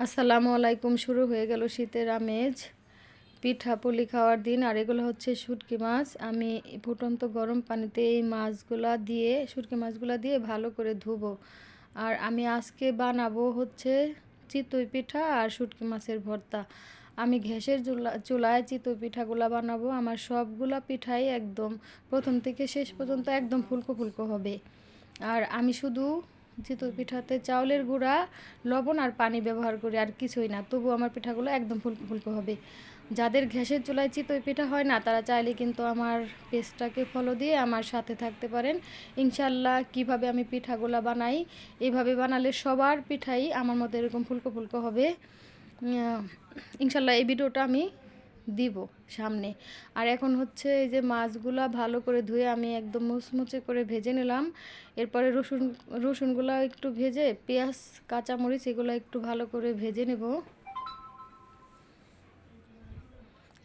আসসালামু আলাইকুম। শুরু হয়ে গেল শীতের আমেজ, পিঠা পুলি খাওয়ার দিন। আর এগুলো হচ্ছে শুটকি মাছ। আমি ফুটন্ত গরম পানিতে এই শুটকি মাছগুলা দিয়ে ভালো করে ধুবো। আর আমি আজকে বানাবো হচ্ছে চিতই পিঠা আর শুটকি মাছের ভর্তা। আমি গ্যাসের চুলায় চিতই পিঠাগুলা বানাবো। আমার সবগুলা পিঠাই একদম প্রথম থেকে শেষ পর্যন্ত একদম ফুলকো ফুলকো হবে। আর আমি শুধু চিতই পিঠাতে চাউলের গুঁড়া, লবণ আর পানি ব্যবহার করি, আর কিছুই না। তবু আমার পিঠাগুলো একদম ফুলকো ফুলকো হবে। যাদের গ্যাসের চুলায় চিতই পিঠা হয় না, তারা চাইলে কিন্তু আমার পেজটাকে ফলো দিয়ে আমার সাথে থাকতে পারেন। ইনশাল্লাহ কিভাবে আমি পিঠাগুলো বানাই, এইভাবে বানালে সবার পিঠাই আমার মতো এরকম ফুলকো ফুলকো হবে। ইনশাল্লাহ এই ভিডিওটা আমি দিব সামনে। আর এখন হচ্ছে এই যে মাছগুলা ভালো করে ধুয়ে আমি একদম মুচমুচে করে ভেজে নিলাম। এরপরে রসুনগুলো একটু ভেজে, পেঁয়াজ কাঁচামরিচ এগুলো একটু ভালো করে ভেজে নেব।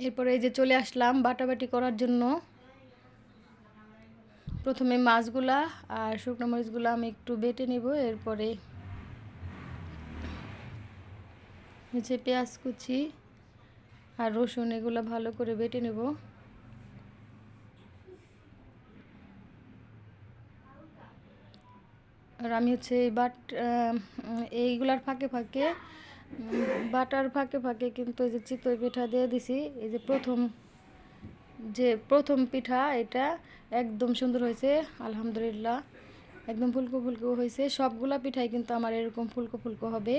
এরপরে এই যে চলে আসলাম বাটাবাটি করার জন্য। প্রথমে মাছগুলা আর শুকনো মরিচগুলো আমি একটু বেটে নেব। এরপরে হচ্ছে পেঁয়াজ কুচি আর রসুন এগুলো ভালো করে বেটে নেব। আর আমি হচ্ছে এইগুলার ফাঁকে ফাঁকে বাটার ফাঁকে ফাঁকে কিন্তু এই যে চিতই পিঠা দিয়ে দিছি। এই যে প্রথম পিঠা, এটা একদম সুন্দর হয়েছে আলহামদুলিল্লাহ। একদম ফুলকো ফুলকো হয়েছে। সবগুলা পিঠাই কিন্তু আমার এরকম ফুলকো ফুলকো হবে।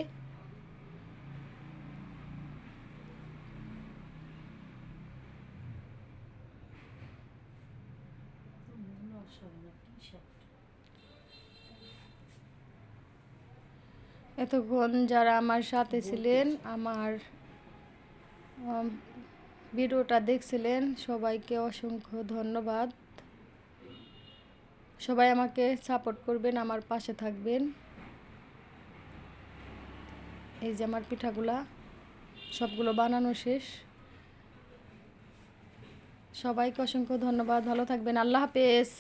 এতক্ষণ যারা আমার সাথে ছিলেন, আমার ভিডিওটা দেখছিলেন, সবাইকে অসংখ্য ধন্যবাদ। সবাই আমাকে সাপোর্ট করবেন, আমার পাশে থাকবেন। এই যে আমার পিঠাগুলা সবগুলো বানানো শেষ। সবাইকে অসংখ্য ধন্যবাদ। ভালো থাকবেন। আল্লাহ হাফেজ।